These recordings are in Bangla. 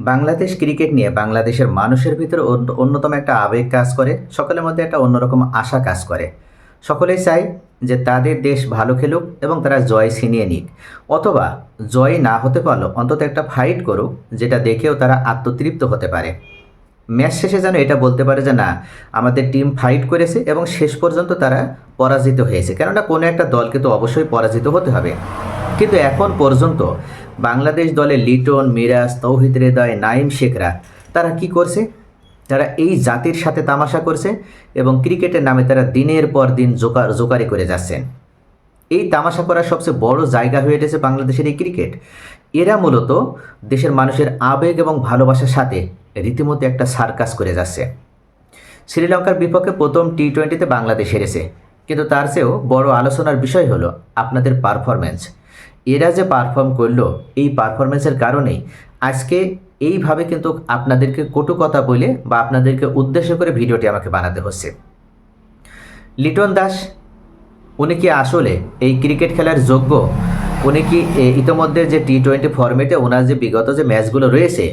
বাংলাদেশ ক্রিকেট নিয়ে বাংলাদেশের মানুষের ভিতরে অন্যতম একটা আবেগ কাজ করে। সকলের মধ্যে একটা অন্যরকম আশা কাজ করে। সকলেই চায় যে তাদের দেশ ভালো খেলুক এবং তারা জয় ছিনিয়ে নিক, অথবা জয় না হতে পারলেও অন্তত একটা ফাইট করুক, যেটা দেখেও তারা আত্মতৃপ্ত হতে পারে। ম্যাচ শেষে যেন এটা বলতে পারে যে না, আমাদের টিম ফাইট করেছে এবং শেষ পর্যন্ত তারা পরাজিত হয়েছে। কেননা কোনো একটা দলকে তো অবশ্যই পরাজিত হতে হবে। কিন্তু এখন পর্যন্ত বাংলাদেশ দলে লিটন, মিরাজ, তৌহিদ হৃদয়, নাইম শেখরা তারা কি করছে? তারা এই জাতির সাথে তামাশা করছে এবং ক্রিকেটের নামে তারা দিনের পর দিন জোকারি করে যাচ্ছেন। এই তামাশা করার সবচেয়ে বড় জায়গা হয়ে উঠেছে বাংলাদেশের এই ক্রিকেট। এরা মূলত দেশের মানুষের আবেগ এবং ভালোবাসার সাথে রীতিমতো একটা সার্কাস করে যাচ্ছে। শ্রীলঙ্কার বিপক্ষে প্রথম টি-20তে বাংলাদেশ হেরেছে, কিন্তু তার চেয়েও বড় আলোচনার বিষয় হলো আপনাদের পারফরম্যান্স। এরা যে পারফর্ম করলো, এই পারফরমেন্সের কারণেই আজকে এইভাবে কিন্তু আপনাদেরকে কটু কথা বলে বা আপনাদেরকে উদ্দেশ্য করে ভিডিওটি আমাকে বানাতে হচ্ছে। লিটন দাস, উনি কি আসলে এই ক্রিকেট খেলার যোগ্য? উনি কি ইতোমধ্যে যে টি-20 ফরম্যাটে ওনার যে বিগত যে ম্যাচগুলো রয়েছে,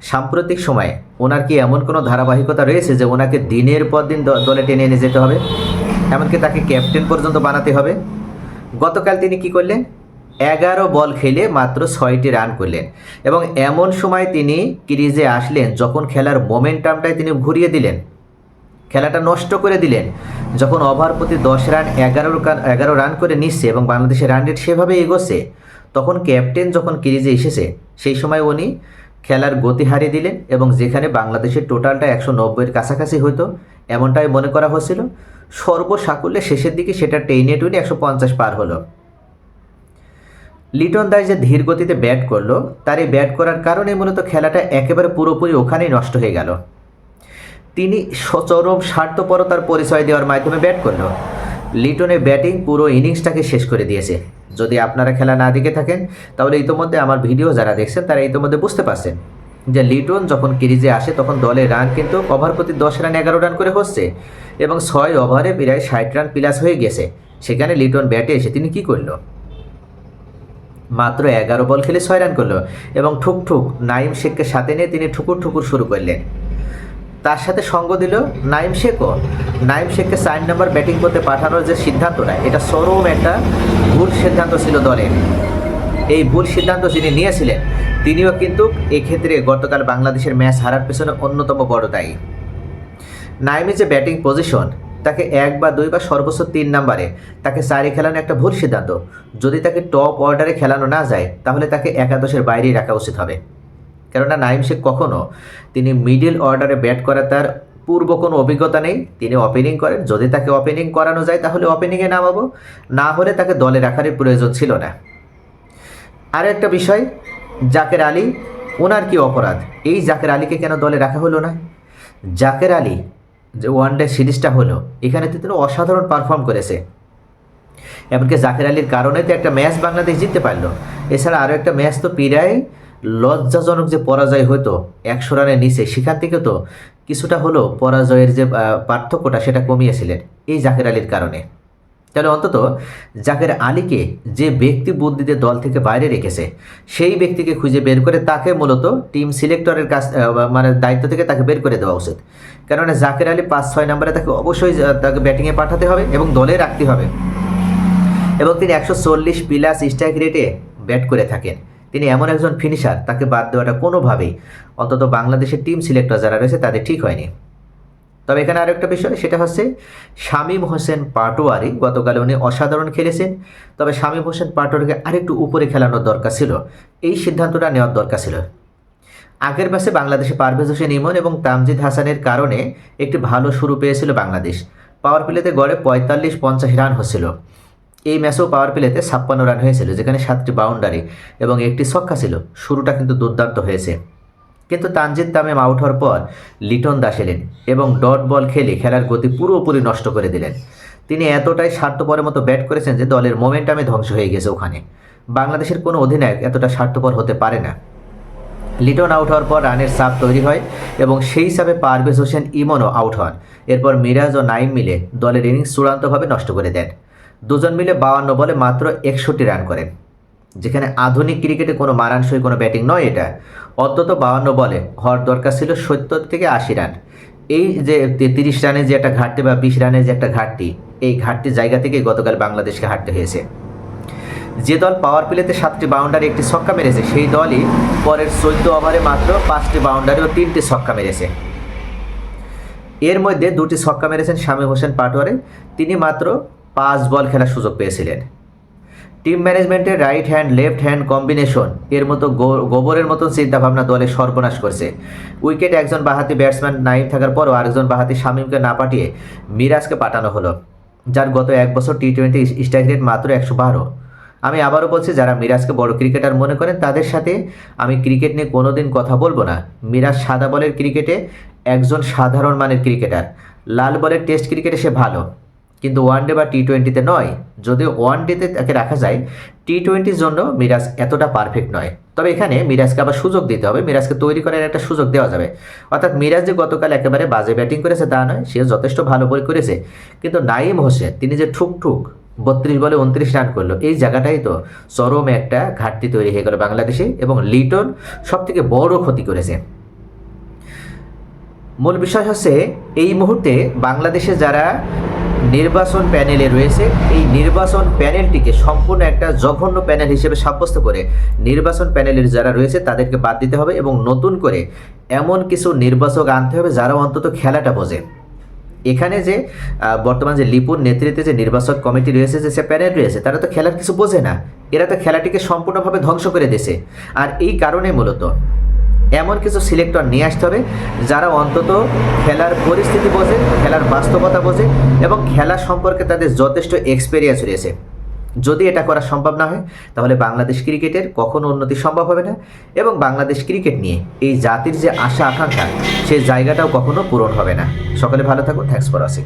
সাম্প্রতিক সময়ে ওনার কি এমন কোনো ধারাবাহিকতা রয়েছে যে ওনাকে দিনের পর দিন দলে টেনে এনে যেতে হবে, এমনকি তাকে ক্যাপ্টেন পর্যন্ত বানাতে হবে? গতকাল তিনি কি করলেন? 11 বল খেলে মাত্র 6টি রান করলেন এবং এমন সময় তিনি ক্রিজে আসলেন যখন খেলার মোমেন্টামটাই তিনি ঘুরিয়ে দিলেন, খেলাটা নষ্ট করে দিলেন। যখন ওভার প্রতি 10 রান 11 রান করে নিচ্ছে এবং বাংলাদেশের রান রেট সেভাবে এগোচ্ছে, তখন ক্যাপ্টেন যখন ক্রিজে এসেছে সেই সময় উনি খেলার গতি হারিয়ে দিলেন এবং যেখানে বাংলাদেশের টোটালটা 190-এর কাছাকাছি হতো এমনটাই মনে করা হচ্ছিল, সর্বসাকুল্যে শেষের দিকে সেটা টেনে টুনে 150 পার হলো। লিটন দাস যে ধীর গতিতে ব্যাট করলো, তার এই ব্যাট করার কারণে মূলত খেলাটা একেবারে পুরোপুরি ওখানেই নষ্ট হয়ে গেল। তিনি চরম স্বার্থপরতার পরিচয় দেওয়ার মাধ্যমে ব্যাট করলো। লিটনের ব্যাটিং পুরো ইনিংসটাকে শেষ করে দিয়েছে। যদি আপনারা খেলা না দেখে থাকেন তাহলে ইতোমধ্যে আমার ভিডিও যারা দেখছেন তারা ইতোমধ্যে বুঝতে পারছেন যে লিটন যখন ক্রিজে আসে তখন দলের রান কিন্তু ওভার প্রতি 10 রান 11 রান করে হচ্ছে এবং 6 ওভারে প্রায় 60 রান প্লাস হয়ে গেছে। সেখানে লিটন ব্যাটে এসে তিনি কি করলো? মাত্র 11 বল খেলে 6 রান করলো এবং ঠুক নাইম শেখকে সাথে নিয়ে তিনি ঠুকুর শুরু করলেন। তার সাথে সঙ্গ দিল নাইম শেখও। নাইম শেখকে 4 নম্বর ব্যাটিং করতে পাঠানোর যে সিদ্ধান্তটা, এটা চরম একটা ভুল সিদ্ধান্ত ছিল দলের। এই ভুল সিদ্ধান্ত যিনি নিয়েছিলেন তিনিও কিন্তু এক্ষেত্রে গতকাল বাংলাদেশের ম্যাচ হারার পেছনে অন্যতম বড় দায়ী। নাইমের যে ব্যাটিং পজিশন, তাকে 1 বা 2 বা সর্বোচ্চ 3 নম্বরে তাকে 4-এ খেলানো একটা ভুল সিদ্ধান্ত। যদি তাকে টপ অর্ডারে খেলানো না যায় তাহলে তাকে একাদশের বাইরেই রাখা উচিত হবে। কেননা নাইম শেখ কখনও তিনি মিডল অর্ডারে ব্যাট করার তার পূর্ব কোনো অভিজ্ঞতা নেই। তিনি ওপেনিং করেন, যদি তাকে ওপেনিং করানো যায় তাহলে ওপেনিংয়ে নামাবো, না হলে তাকে দলে রাখারই প্রয়োজন ছিল না। আর একটা বিষয়, জাকের আলী, ওনার কি অপরাধ? এই জাকের আলীকে কেন দলে রাখা হলো না? জাকের আলী যে ওয়ানডে সিরিজটা হলো, এখানে তো তিনি অসাধারণ পারফর্ম করেছে। এমনকি জাকের আলীর কারণে তো একটা ম্যাচ বাংলাদেশ জিততে পারলো। এছাড়া আরও একটা ম্যাচ তো প্রায় লজ্জাজনক যে পরাজয় হতো 100 রানের নিচে, সেখান থেকে তো কিছুটা হলো পরাজয়ের যে পার্থক্যটা সেটা কমিয়েছিলেন এই জাকের আলীর কারণে। তাহলে অন্তত জাকের আলীকে যে ব্যক্তি বুদ্ধিতে দল থেকে বাইরে রেখেছে, সেই ব্যক্তিকে খুঁজে বের করে তাকে মূলত টিম সিলেক্টরের কাছ মানে দায়িত্ব থেকে তাকে বের করে দেওয়া উচিত। কেননা জাকের আলী 5-6 নম্বরে তাকে অবশ্যই তাকে ব্যাটিংয়ে পাঠাতে হবে এবং দলে রাখতে হবে। এবং তিনি 140 প্লাস স্ট্রাইক রেটে ব্যাট করে থাকেন। তিনি এমন একজন ফিনিশার, তাকে বাদ দেওয়াটা কোনোভাবেই অন্তত বাংলাদেশের টিম সিলেক্টর যারা রয়েছে তাদের ঠিক হয়নি। তবে এখানে আরেকটা বিষয়, সেটা হচ্ছে শামীম হোসেন পাটোয়ারি। গতকাল উনি অসাধারণ খেলেছেন, তবে শামীম হোসেন পাটোয়ারিকে আরেকটু উপরে খেলানোর দরকার ছিল। এই সিদ্ধান্তটা নেওয়ার দরকার ছিল। আগের ম্যাচে বাংলাদেশে পারভেজ হোসেন ইমন এবং তামজিদ হাসানের কারণে একটি ভালো শুরু পেয়েছিল বাংলাদেশ। পাওয়ার প্লেতে গড়ে 45-50 রান হচ্ছিল। এই ম্যাচেও পাওয়ার প্লেতে 56 রান হয়েছিল, যেখানে 7টি বাউন্ডারি এবং 1টি ছক্কা ছিল। শুরুটা কিন্তু দুর্দান্ত হয়েছে, কিন্তু তানজিদ তামিম আউট হওয়ার পর লিটন দাস এলেন এবং ডট বল খেলে খেলার গতি পুরোপুরি নষ্ট করে দিলেন। তিনি এতটাই স্বার্থপরের মতো ব্যাট করেছেন যে দলের মোমেন্টামে ধ্বংস হয়ে গেছে ওখানে। বাংলাদেশের কোনো অধিনায়ক এতটা স্বার্থপর হতে পারে না। লিটন আউট হওয়ার পর রানের চাপ তৈরি হয় এবং সেই হিসাবে পারভেজ হোসেন ইমনও আউট হন। এরপর মিরাজ ও নাইম মিলে দলের ইনিংস চূড়ান্তভাবে নষ্ট করে দেন। দুজন মিলে 52 বলে মাত্র 61 রান করেন। যেখানে আধুনিক ক্রিকেটে কোনো মানানসই কোনো ব্যাটিং নয় এটা। অন্তত 52 বলে হওয়ার দরকার ছিল 70 থেকে 80 রান। এই যে 30 রানের যে একটা ঘাটতি বা 20 রানের যে একটা ঘাটতি, এই ঘাটতির জায়গা থেকে গতকাল বাংলাদেশকে হারতে হয়েছে। যে দল পাওয়ার প্লেতে 7টি বাউন্ডারি 1টি ছক্কা মেরেছে, সেই দলই পরের 14 ওভারে মাত্র 5টি বাউন্ডারি ও 3টি ছক্কা মেরেছে। এর মধ্যে 2টি ছক্কা মেরেছেন শামীম হোসেন পাটোয়ারি, তিনি মাত্র 5 বল খেলার সুযোগ পেয়েছিলেন। টিম ম্যানেজমেন্টের right hand left hand combination এর মতো গোবরের মতন চিন্তাভাবনা দলে সর্বনাশ করছে। উইকেটে একজন বাঁহাতি ব্যাটসম্যান নাইম থাকার পরও আরেকজন বাঁহাতি শামীমকে না পাঠিয়ে মিরাজকে পাঠানো হলো, যার গত 1 বছর টি-20 স্ট্রাইক রেট মাত্র 112। আমি আবারও বলছি, যারা মিরাজকে বড় ক্রিকেটার মনে করেন তাদের সাথে আমি ক্রিকেট নিয়ে কোনোদিন কথা বলবো না। মিরাজ সাদা বলের ক্রিকেটে একজন সাধারণ মানের ক্রিকেটার। লাল বলের টেস্ট ক্রিকেটে সে ভালো, কিন্তু ওয়ানডে বা টি-20তে নয়। যদিও ওয়ানডেতে তাকে রাখা যায়, টি-20র জন্য মিরাজ এতটা পারফেক্ট নয়। তবে এখানে মিরাজকে আবার সুযোগ দিতে হবে, মিরাজকে তৈরি করার একটা সুযোগ দেওয়া যাবে। অর্থাৎ মিরাজ যে গতকাল একেবারে বাজে ব্যাটিং করেছে তা নয়, সে যথেষ্ট ভালো বল করেছে। কিন্তু নাইম হোসেন তিনি যে ঠুকঠুক 32 বলে 29 রান করলো, এই জায়গাটাই তো চরম একটা ঘাটতি তৈরি হয়ে গেল বাংলাদেশে, এবং লিটন সবথেকে বড় ক্ষতি করেছে। মূল বিষয় হচ্ছে এই মুহূর্তে বাংলাদেশে যারা নির্বাচন প্যানেলে রয়েছে, এই নির্বাচন প্যানেলটিকে সম্পূর্ণ একটা জঘন্য প্যানেল হিসেবে সাব্যস্ত করে নির্বাচন প্যানেলের যারা রয়েছে তাদেরকে বাদ দিতে হবে এবং নতুন করে এমন কিছু নির্বাচক আনতে হবে যারা অন্তত খেলাটা বোঝে। এখানে যে বর্তমান যে লিপুর নেতৃত্বে যে নির্বাচক কমিটি রয়েছে, যে প্যানেল রয়েছে, তারা তো খেলার কিছু বোঝে না। এরা তো খেলাটিকে সম্পূর্ণভাবে ধ্বংস করে দিয়েছে। আর এই কারণে মূলত এমন কিছু সিলেক্টর নিয়ে আসতে হবে যারা অন্তত খেলার পরিস্থিতি বোঝে, খেলার বাস্তবতা বোঝে এবং খেলা সম্পর্কে তাদের যথেষ্ট এক্সপেরিয়েন্স রয়েছে। যদি এটা করা সম্ভব না হয় তাহলে বাংলাদেশ ক্রিকেটের কখনো উন্নতি সম্ভব হবে না, এবং বাংলাদেশ ক্রিকেট নিয়ে এই জাতির যে আশা আকাঙ্ক্ষা সেই জায়গাটাও কখনো পূরণ হবে না। সকলে ভালো থাকুন। Thanks for watching.